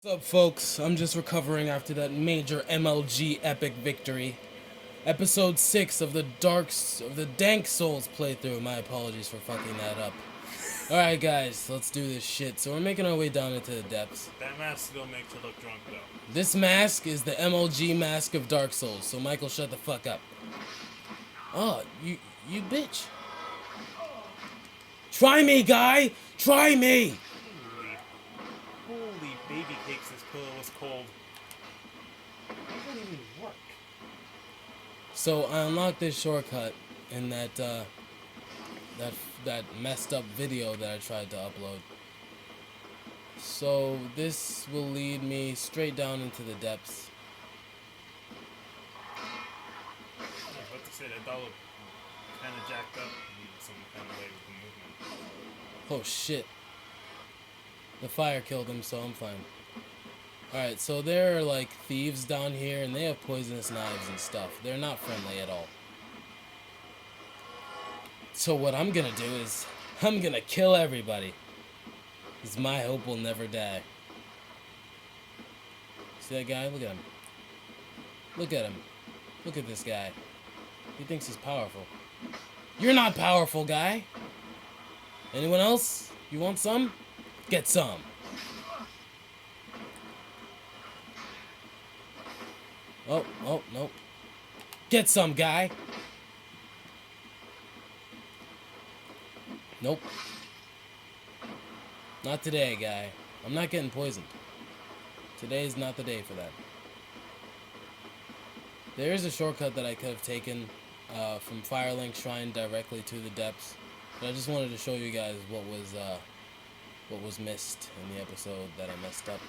What's up, folks? I'm just recovering after that major MLG epic victory. Episode 6 of the Dank Souls playthrough. My apologies for fucking that up. Alright, guys, let's do this shit. So, we're making our way down into the depths. That mask still makes you look drunk, though. This mask is the MLG mask of Dark Souls. So, Michael, shut the fuck up. Oh, you bitch. Try me, guy! Try me! Holy baby cakes, this pillow was cold. It doesn't even work. So, I unlocked this shortcut in that messed up video that I tried to upload. So this will lead me straight down into the depths. I was about to say that dog looked kind of jacked up in some kind of way with the movement. Oh shit. The fire killed him, so I'm fine. Alright, so there are like thieves down here and they have poisonous knives and stuff. They're not friendly at all. So what I'm gonna do is, I'm gonna kill everybody. Because my hope will never die. See that guy? Look at him. Look at him. Look at this guy. He thinks he's powerful. You're not powerful, guy. Anyone else? You want some? Get some. Oh, nope. Get some, guy. Nope. Not today, guy. I'm not getting poisoned. Today's not the day for that. There is a shortcut that I could have taken from Firelink Shrine directly to the depths, but I just wanted to show you guys what was missed in the episode that I messed up.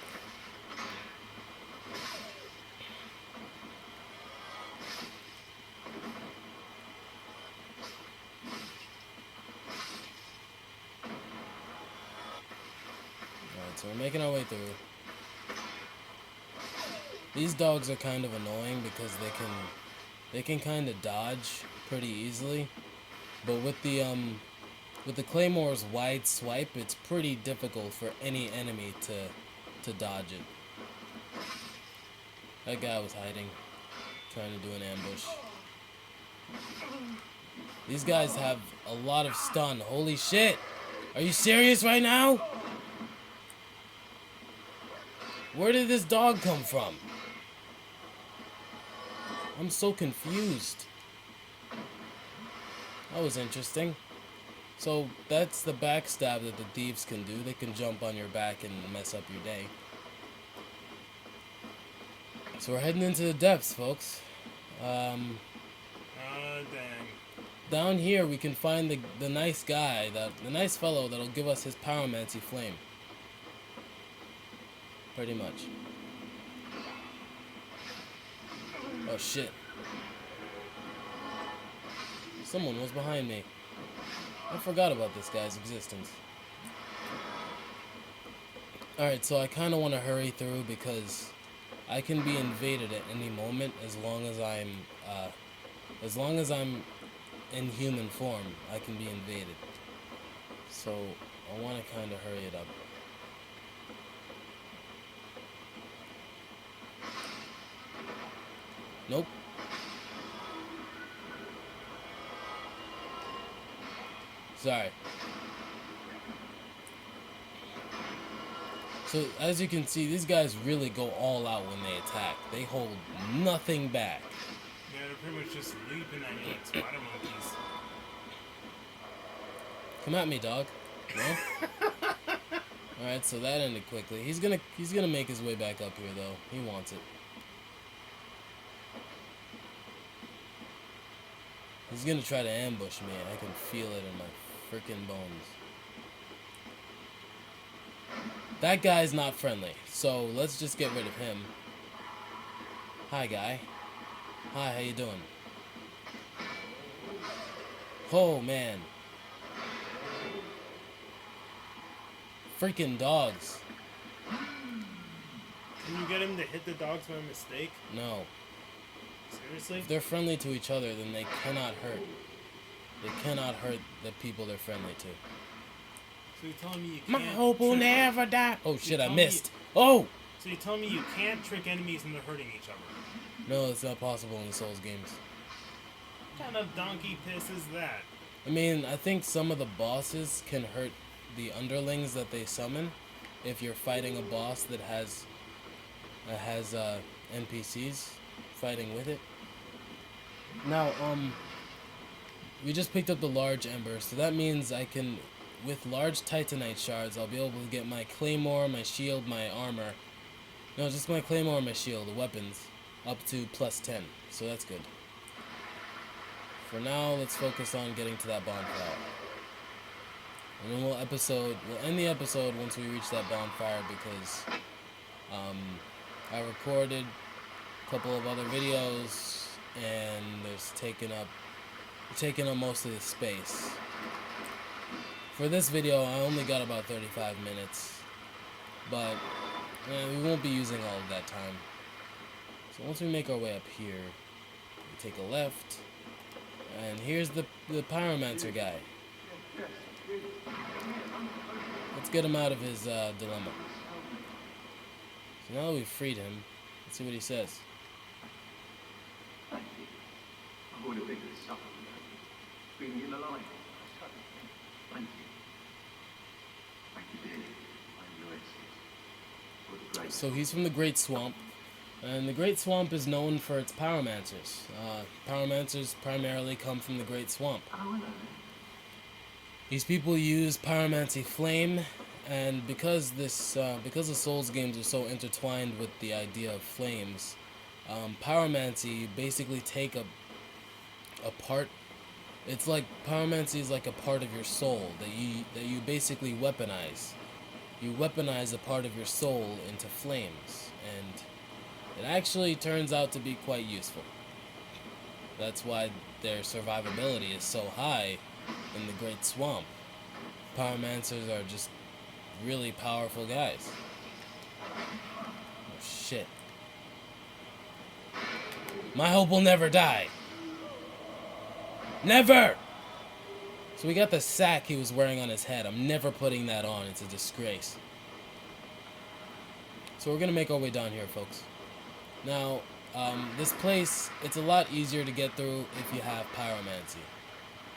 Alright, so we're making our way through. These dogs are kind of annoying because they can kind of dodge pretty easily, but with the Claymore's wide swipe, it's pretty difficult for any enemy to dodge it. That guy was hiding, trying to do an ambush. These guys have a lot of stun. Holy shit! Are you serious right now? Where did this dog come from? I'm so confused. That was interesting. So that's the backstab that the thieves can do. They can jump on your back and mess up your day. So we're heading into the depths, folks. Dang. Down here we can find the nice guy, the nice fellow that'll give us his pyromancy flame. Pretty much. Oh shit. Someone was behind me. I forgot about this guy's existence. Alright, so I kind of want to hurry through because I can be invaded at any moment as long as I'm in human form, I can be invaded. So I want to kind of hurry it up. Nope. Sorry. So, as you can see, these guys really go all out when they attack. They hold nothing back. Yeah, they're pretty much just leaping at you like spider monkeys. Come at me, dog. No? Alright, so that ended quickly. He's gonna make his way back up here, though. He wants it. He's gonna try to ambush me. I can feel it in my freaking bones. That guy's not friendly, so let's just get rid of him. Hi, guy. Hi, how you doing? Oh, man. Freaking dogs. Can you get him to hit the dogs by mistake? No. Seriously? If they're friendly to each other, then they cannot hurt. They cannot hurt the people they're friendly to. So you're telling me you My can't hope will trip- never die. Oh shit, I telling missed. Oh! So you tell me you can't trick enemies into hurting each other? No, it's not possible in the Souls games. What kind of donkey piss is that? I mean, I think some of the bosses can hurt the underlings that they summon if you're fighting a boss that has NPCs fighting with it. Now, we just picked up the large ember, so that means I can, with large titanite shards, I'll be able to get my claymore, my shield, my armor. No, just my claymore and my shield, the weapons, up to +10, so that's good. For now, let's focus on getting to that bonfire. And then we'll end the episode once we reach that bonfire because I recorded a couple of other videos and there's taking up most of the space. For this video, I only got about 35 minutes, but we won't be using all of that time. So once we make our way up here, we take a left, and here's the pyromancer guy. Let's get him out of his dilemma. So now that we've freed him, let's see what he says. Thank you. I'm going to make this up. Bring me alive. Thank you. Thank you, dear. I'm your exit. So he's from the Great Swamp, and the Great Swamp is known for its pyromancers. Pyromancers primarily come from the Great Swamp. Oh, hello. These people use pyromancy flame, and because the Souls games are so intertwined with the idea of flames, pyromancy basically take a part. It's like pyromancy is like a part of your soul that you basically weaponize. You weaponize a part of your soul into flames, and it actually turns out to be quite useful. That's why their survivability is so high in the Great Swamp. Pyromancers are just really powerful guys. Oh shit. My hope will never die. Never! So we got the sack he was wearing on his head. I'm never putting that on. It's a disgrace. So we're gonna make our way down here, folks. Now, this place, it's a lot easier to get through if you have pyromancy.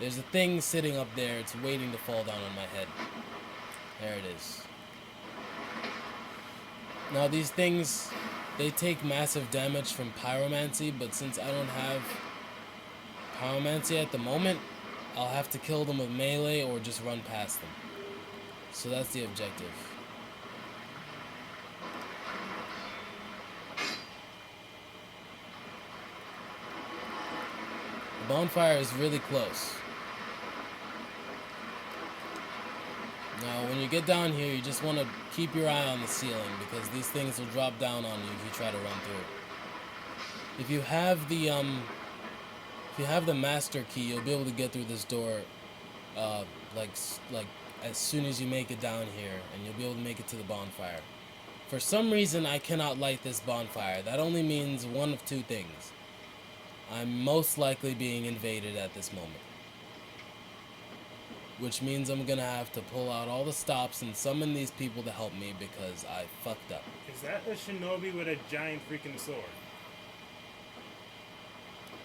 There's a thing sitting up there. It's waiting to fall down on my head. There it is. Now, these things, they take massive damage from pyromancy, but since I don't have pyromancy at the moment, I'll have to kill them with melee or just run past them. So that's the objective. The bonfire is really close. Now, when you get down here, you just want to keep your eye on the ceiling because these things will drop down on you if you try to run through. If you have the master key, you'll be able to get through this door, like as soon as you make it down here, and you'll be able to make it to the bonfire. For some reason, I cannot light this bonfire. That only means one of two things. I'm most likely being invaded at this moment. Which means I'm gonna have to pull out all the stops and summon these people to help me because I fucked up. Is that a shinobi with a giant freaking sword?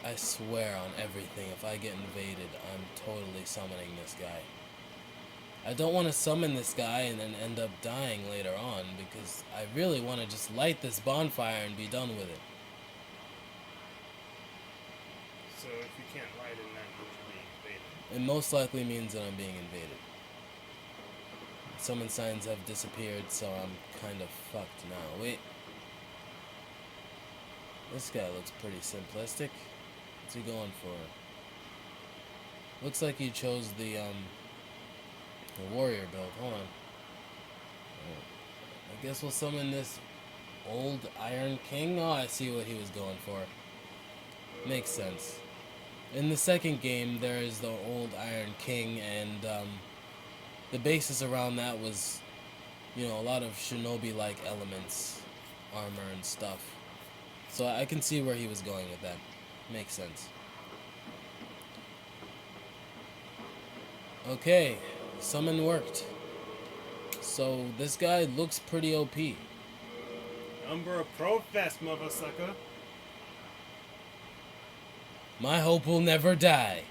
I swear on everything, if I get invaded, I'm totally summoning this guy. I don't want to summon this guy and then end up dying later on because I really want to just light this bonfire and be done with it. So if you can't light it, that means you're being invaded. It most likely means that I'm being invaded. Summon signs have disappeared, so I'm kind of fucked now. Wait. This guy looks pretty simplistic. What's he going for? Looks like he chose the warrior build. Hold on. I guess we'll summon this old Iron King. Oh, I see what he was going for. Makes sense. In the second game, there is the old Iron King, and the basis around that was, you know, a lot of shinobi-like elements, armor and stuff. So I can see where he was going with that. Makes sense. Okay, summon worked. So this guy looks pretty OP. Umbra Pro Fest, mother sucker. My hope will never die.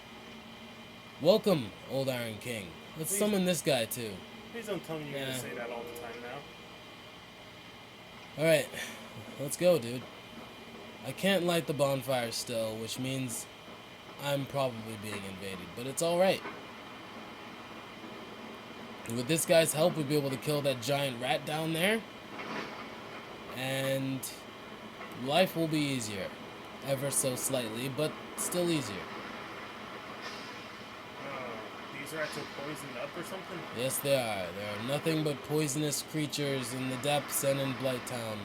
Welcome, old Iron King. Let's Please. summon this guy too. Please don't tell me you're Yeah. gonna say that all the time now. Alright, let's go, dude. I can't light the bonfire still, which means I'm probably being invaded, but it's alright. With this guy's help, we'll be able to kill that giant rat down there, and life will be easier. Ever so slightly, but still easier. These rats are poisoned up or something? Yes, they are. There are nothing but poisonous creatures in the depths and in Blighttown.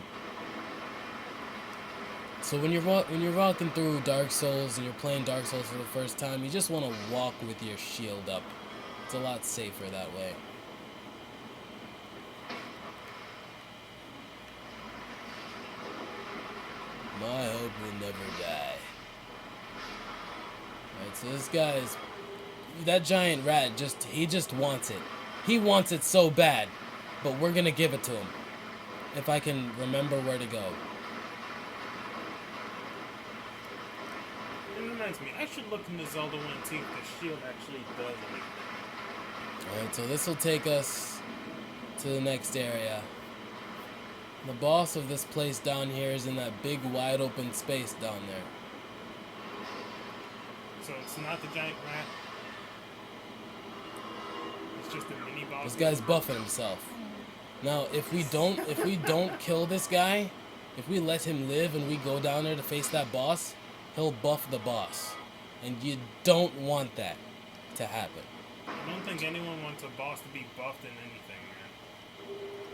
So when you're walking through Dark Souls and you're playing Dark Souls for the first time, you just want to walk with your shield up. It's a lot safer that way. My hope will never die. Alright, so this guy's... That giant rat, he just wants it. He wants it so bad, but we're gonna give it to him. If I can remember where to go. It reminds me, I should look into Zelda 1 and see if the shield actually does anything. Alright, so this will take us to the next area. The boss of this place down here is in that big wide open space down there. So it's not the giant rat? It's just a mini boss? This guy's buffing himself. Now, if we don't kill this guy, if we let him live and we go down there to face that boss, he'll buff the boss. And you don't want that to happen. I don't think anyone wants a boss to be buffed in anything, man.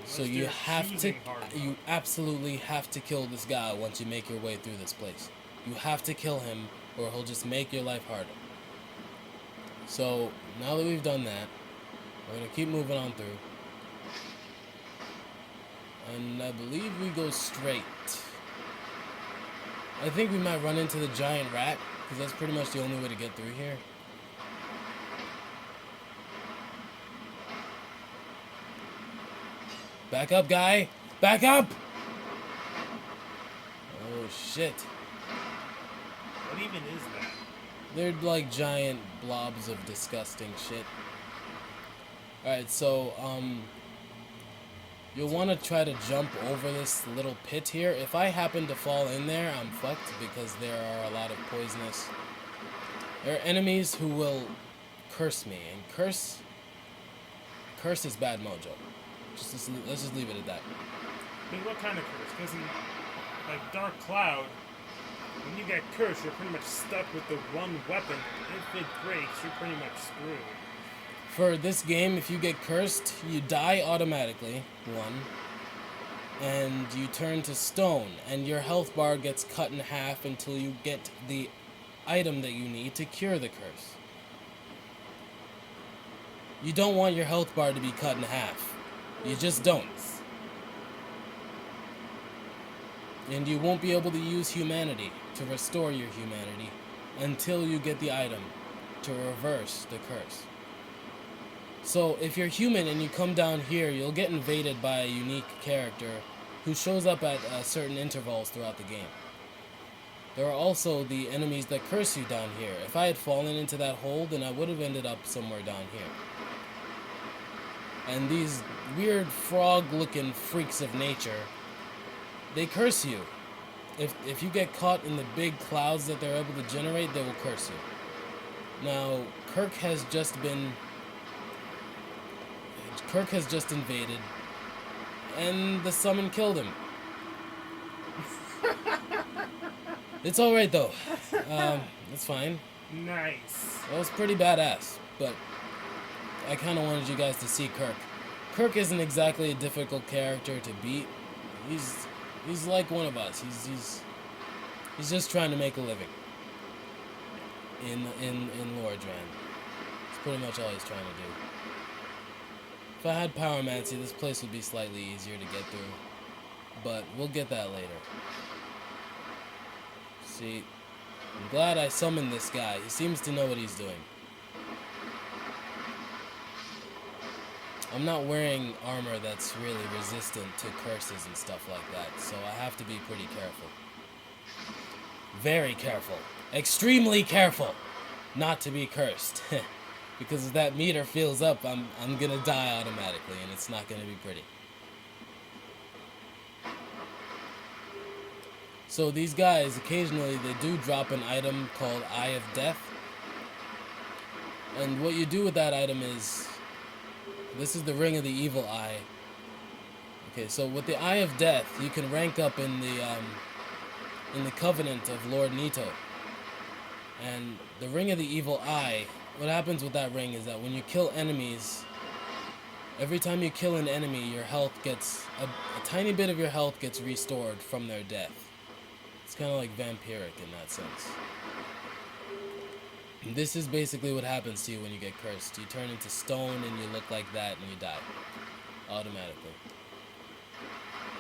So Unless you they're have to, choosing hard you enough. absolutely have to kill this guy once you make your way through this place. You have to kill him or he'll just make your life harder. So now that we've done that, we're gonna keep moving on through. And I believe we go straight. I think we might run into the giant rat, because that's pretty much the only way to get through here. Back up, guy! Back up! Oh, shit. What even is that? They're like giant blobs of disgusting shit. Alright, so, you'll want to try to jump over this little pit here. If I happen to fall in there, I'm fucked because there are a lot of poisonous... There are enemies who will curse me, and curse is bad mojo. Let's just leave it at that. I mean, what kind of curse? Because in, like, Dark Cloud, when you get cursed, you're pretty much stuck with the one weapon. If it breaks, you're pretty much screwed. For this game, if you get cursed, you die automatically, one, and you turn to stone, and your health bar gets cut in half until you get the item that you need to cure the curse. You don't want your health bar to be cut in half. You just don't. And you won't be able to use humanity to restore your humanity until you get the item to reverse the curse. So if you're human and you come down here, you'll get invaded by a unique character who shows up at certain intervals throughout the game. There are also the enemies that curse you down here. If I had fallen into that hole, then I would have ended up somewhere down here. And these weird frog-looking freaks of nature, they curse you. If you get caught in the big clouds that they're able to generate, they will curse you. Now, Kirk has just invaded, and the summon killed him. It's alright though. It's fine. Nice. That was pretty badass, but I kind of wanted you guys to see Kirk. Kirk isn't exactly a difficult character to beat. He's like one of us. He's just trying to make a living in Lordran. It's pretty much all he's trying to do. If I had Pyromancy, this place would be slightly easier to get through, but we'll get that later. See, I'm glad I summoned this guy. He seems to know what he's doing. I'm not wearing armor that's really resistant to curses and stuff like that, so I have to be pretty careful. Very careful. Extremely careful not to be cursed. Because if that meter fills up, I'm gonna die automatically, and it's not gonna be pretty. So these guys, occasionally, they do drop an item called Eye of Death. And what you do with that item is, this is the Ring of the Evil Eye. Okay, so with the Eye of Death, you can rank up in the Covenant of Lord Nito. And the Ring of the Evil Eye, what happens with that ring is that when you kill enemies, every time you kill an enemy, your health gets, a tiny bit of your health gets restored from their death. It's kind of like vampiric in that sense. And this is basically what happens to you when you get cursed. You turn into stone and you look like that and you die. Automatically.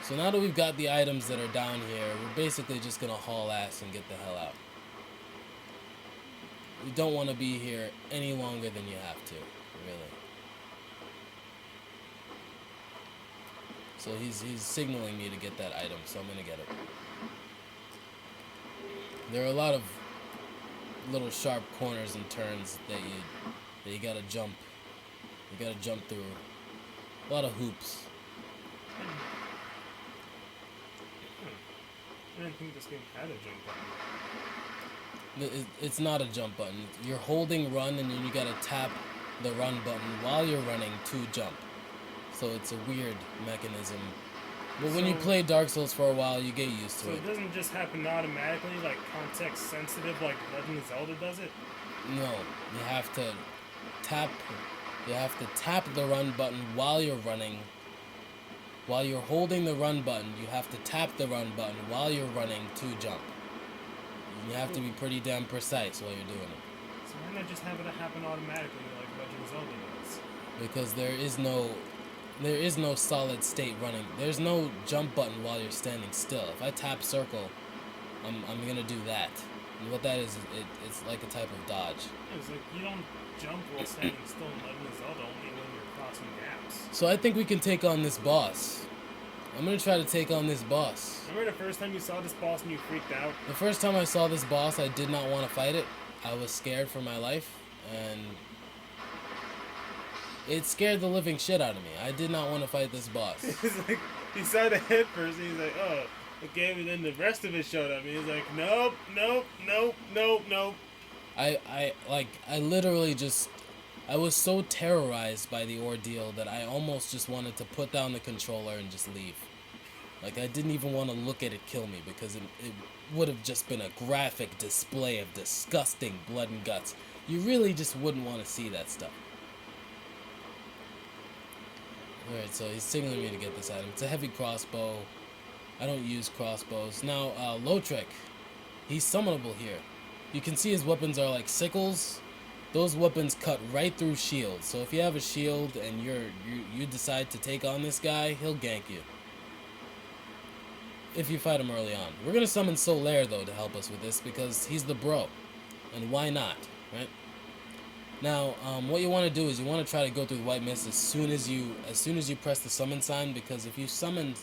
So now that we've got the items that are down here, we're basically just gonna haul ass and get the hell out. You don't want to be here any longer than you have to, really. So he's signaling me to get that item, so I'm gonna get it. There are a lot of little sharp corners and turns that you gotta jump. You gotta jump through. A lot of hoops. I didn't think this game had a jump button. It's not a jump button. You're holding run and then you gotta tap the run button while you're running to jump. So it's a weird mechanism. But when you play Dark Souls for a while, you get used to So it. it doesn't just happen automatically, like context sensitive, like Legend of Zelda does it? No, you have to tap. You have to tap the run button while you're running. While you're holding the run button, you have to tap the run button while you're running to jump. You have to be pretty damn precise while you're doing it. So why not just have it happen automatically, like Legend of Zelda does? Because there is no solid state running. There's no jump button while you're standing still. If I tap circle, I'm gonna do that. And what that is, it's like a type of dodge. Yeah, it's like you don't jump while standing still in Legend of Zelda, only when you're crossing gaps. So I think we can take on this boss. I'm gonna try to take on this boss. Remember the first time you saw this boss and you freaked out? The first time I saw this boss, I did not want to fight it. I was scared for my life, and it scared the living shit out of me. I did not want to fight this boss. It's like, he saw the head first and he's like, oh, okay, and then the rest of it showed up and he's like, nope, nope, nope, nope, nope. I literally just, I was so terrorized by the ordeal that I almost just wanted to put down the controller and just leave. Like, I didn't even want to look at it kill me because it would have just been a graphic display of disgusting blood and guts. You really just wouldn't want to see that stuff. Alright, so he's signaling me to get this item. It's a heavy crossbow. I don't use crossbows. Now, Lautrec, he's summonable here. You can see his weapons are like sickles. Those weapons cut right through shields. So if you have a shield and you decide to take on this guy, he'll gank you. If you fight him early on. We're gonna summon Solaire though to help us with this because he's the bro. And why not, right? Now, what you want to do is you want to try to go through the white mist as soon as you press the summon sign, because if you summon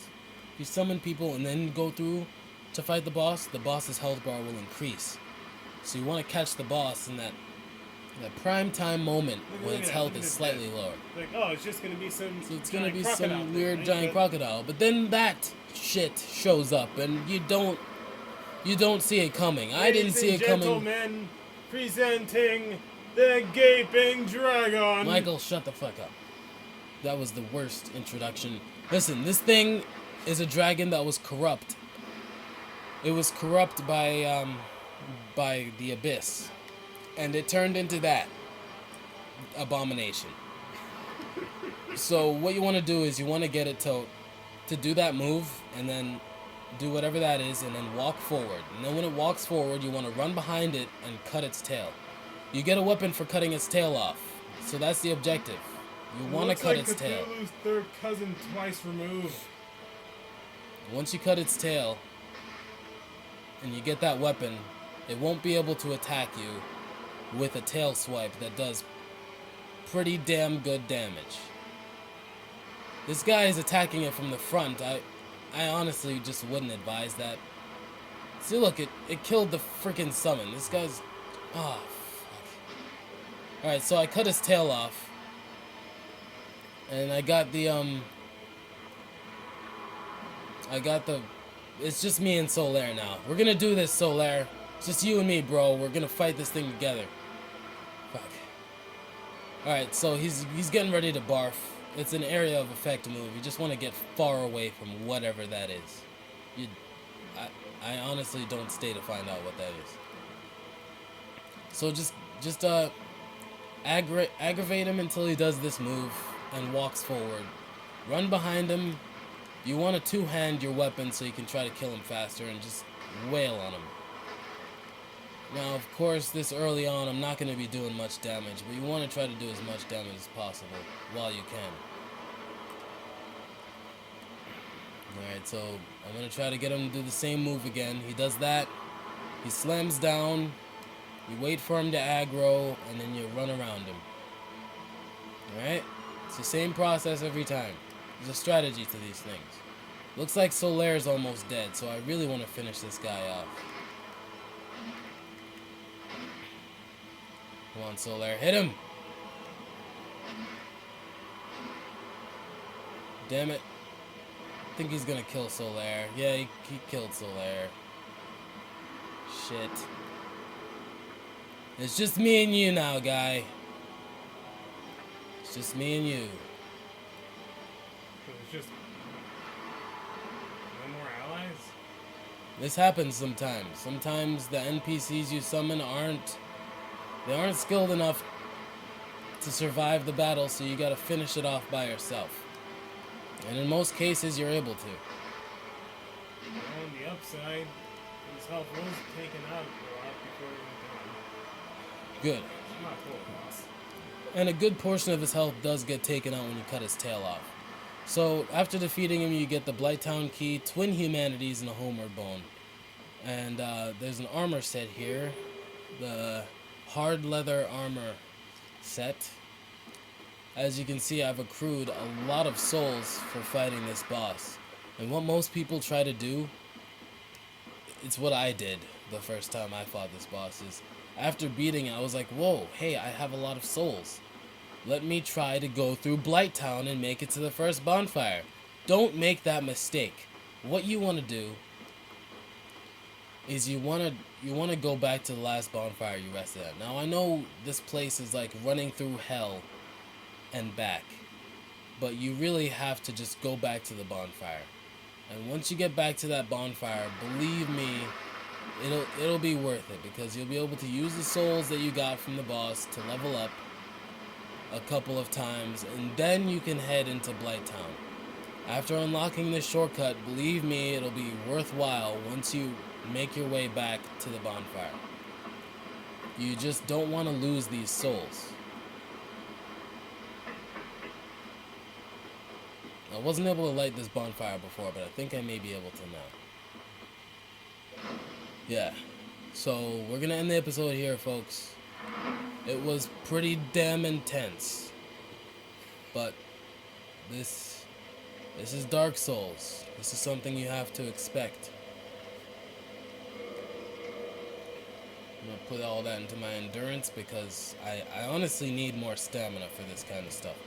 people and then go through to fight the boss's health bar will increase. So you want to catch the boss in that prime time moment when its health is slightly lower. Like, oh, it's just gonna be some. So it's gonna be crocodile some thing, weird right? giant crocodile, but then that shit shows up and you don't see it coming. I didn't see it coming. Gentlemen, presenting the Gaping Dragon. Michael, shut the fuck up. That was the worst introduction. Listen, this thing is a dragon that was corrupt. It was corrupt by the abyss, and it turned into that abomination. So what you want to do is you want to get it to do that move, and then do whatever that is, and then walk forward. And then when it walks forward, you want to run behind it and cut its tail. You get a weapon for cutting its tail off. So that's the objective. You want to cut its tail. Cthulhu's third cousin twice removed. Once you cut its tail, and you get that weapon, it won't be able to attack you with a tail swipe that does pretty damn good damage. This guy is attacking it from the front. I honestly just wouldn't advise that. See, look, it killed the freaking summon. This guy's... Oh, fuck. Alright, so I cut his tail off. And I got the, It's just me and Solaire now. We're gonna do this, Solaire. It's just you and me, bro. We're gonna fight this thing together. Fuck. Alright, so he's getting ready to barf. It's an area of effect move. You just want to get far away from whatever that is. I honestly don't stay to find out what that is. So just aggravate him until he does this move and walks forward. Run behind him. You want to two-hand your weapon so you can try to kill him faster and just wail on him. Now, of course, this early on, I'm not going to be doing much damage, but you want to try to do as much damage as possible while you can. Alright, so I'm going to try to get him to do the same move again. He does that. He slams down. You wait for him to aggro, and then you run around him. Alright? It's the same process every time. There's a strategy to these things. Looks like Solaire's almost dead, so I really want to finish this guy off. Come on, Solaire. Hit him! Damn it. I think he's gonna kill Solaire. Yeah, he killed Solaire. Shit. It's just me and you now, guy. It's just me and you. So it's just no more allies? This happens sometimes. Sometimes the NPCs you summon aren't skilled enough to survive the battle, so you gotta finish it off by yourself. And in most cases, you're able to. On the upside, his health was taken out a lot before he went down. Good. It's not full loss. And a good portion of his health does get taken out when you cut his tail off. So, after defeating him, you get the Blighttown Key, Twin Humanities, and a Homeward Bone. And there's an armor set here. The hard leather armor set. As you can see, I've accrued a lot of souls for fighting this boss. And what most people try to do, it's what I did the first time I fought this boss, is after beating it, I was like, whoa, hey, I have a lot of souls. Let me try to go through Blighttown and make it to the first bonfire. Don't make that mistake. What you want to do is you want to go back to the last bonfire you rested at. Now, I know this place is like running through hell and back, but you really have to just go back to the bonfire. And once you get back to that bonfire, believe me, it'll be worth it, because you'll be able to use the souls that you got from the boss to level up a couple of times, and then you can head into Blighttown. After unlocking this shortcut, believe me, it'll be worthwhile once you make your way back to the bonfire. You just don't want to lose these souls. I wasn't able to light this bonfire before, but I think I may be able to now. Yeah. So, we're gonna end the episode here, folks. It was pretty damn intense. But this is Dark Souls. This is something you have to expect. I'm gonna put all that into my endurance because I honestly need more stamina for this kind of stuff.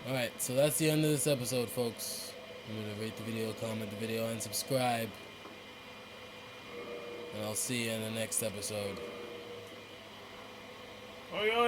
Alright, so that's the end of this episode, folks. Remember to rate the video, comment the video, and subscribe. And I'll see you in the next episode. Oi, oi!